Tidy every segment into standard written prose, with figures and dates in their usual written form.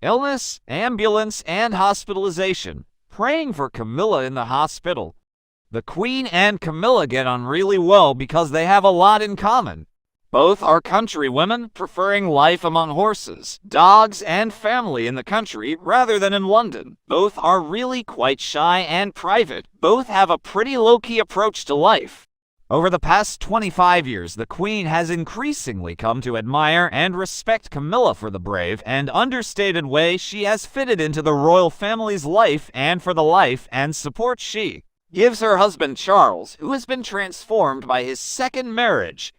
illness, ambulance, and hospitalization, praying for Camilla in the hospital. The Queen and Camilla get on really well because they have a lot in common. Both are countrywomen, preferring life among horses, dogs, and family in the country rather than in London. Both are really quite shy and private. Both have a pretty low-key approach to life. Over the past 25 years, the Queen has increasingly come to admire and respect Camilla for the brave and understated way she has fitted into the royal family's life and for the life and support she gives her husband Charles, who has been transformed by his second marriage.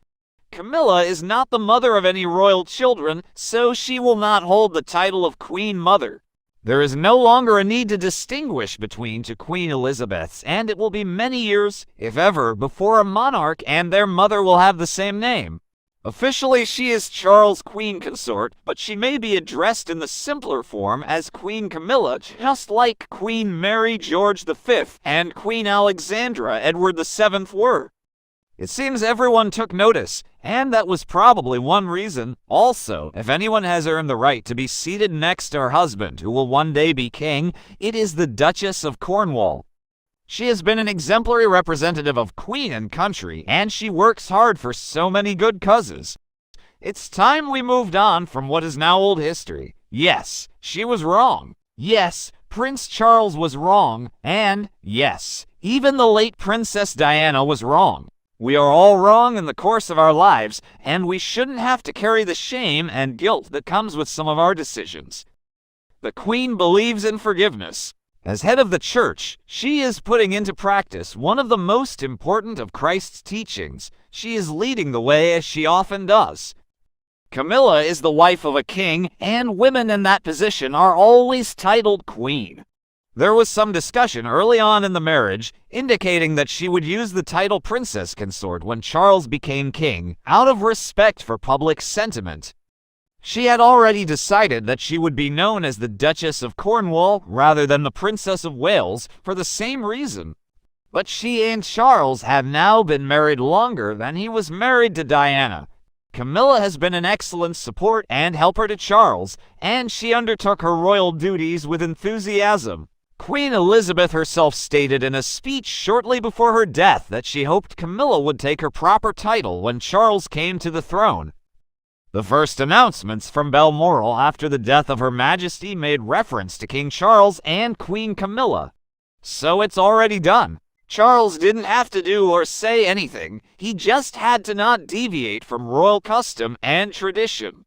Camilla is not the mother of any royal children, so she will not hold the title of Queen Mother. There is no longer a need to distinguish between two Queen Elizabeths, and it will be many years, if ever, before a monarch and their mother will have the same name. Officially, she is Charles' Queen Consort, but she may be addressed in the simpler form as Queen Camilla, just like Queen Mary George V and Queen Alexandra Edward VII were. It seems everyone took notice, and that was probably one reason. Also, if anyone has earned the right to be seated next to her husband, who will one day be king, it is the Duchess of Cornwall. She has been an exemplary representative of Queen and country, and she works hard for so many good causes. It's time we moved on from what is now old history. Yes, she was wrong. Yes, Prince Charles was wrong. And, yes, even the late Princess Diana was wrong. We are all wrong in the course of our lives, and we shouldn't have to carry the shame and guilt that comes with some of our decisions. The Queen believes in forgiveness. As head of the Church, she is putting into practice one of the most important of Christ's teachings. She is leading the way as she often does. Camilla is the wife of a king, and women in that position are always titled Queen. There was some discussion early on in the marriage, indicating that she would use the title Princess Consort when Charles became king, out of respect for public sentiment. She had already decided that she would be known as the Duchess of Cornwall rather than the Princess of Wales for the same reason. But she and Charles have now been married longer than he was married to Diana. Camilla has been an excellent support and helper to Charles, and she undertook her royal duties with enthusiasm. Queen Elizabeth herself stated in a speech shortly before her death that she hoped Camilla would take her proper title when Charles came to the throne. The first announcements from Balmoral after the death of Her Majesty made reference to King Charles and Queen Camilla. So it's already done. Charles didn't have to do or say anything, he just had to not deviate from royal custom and tradition.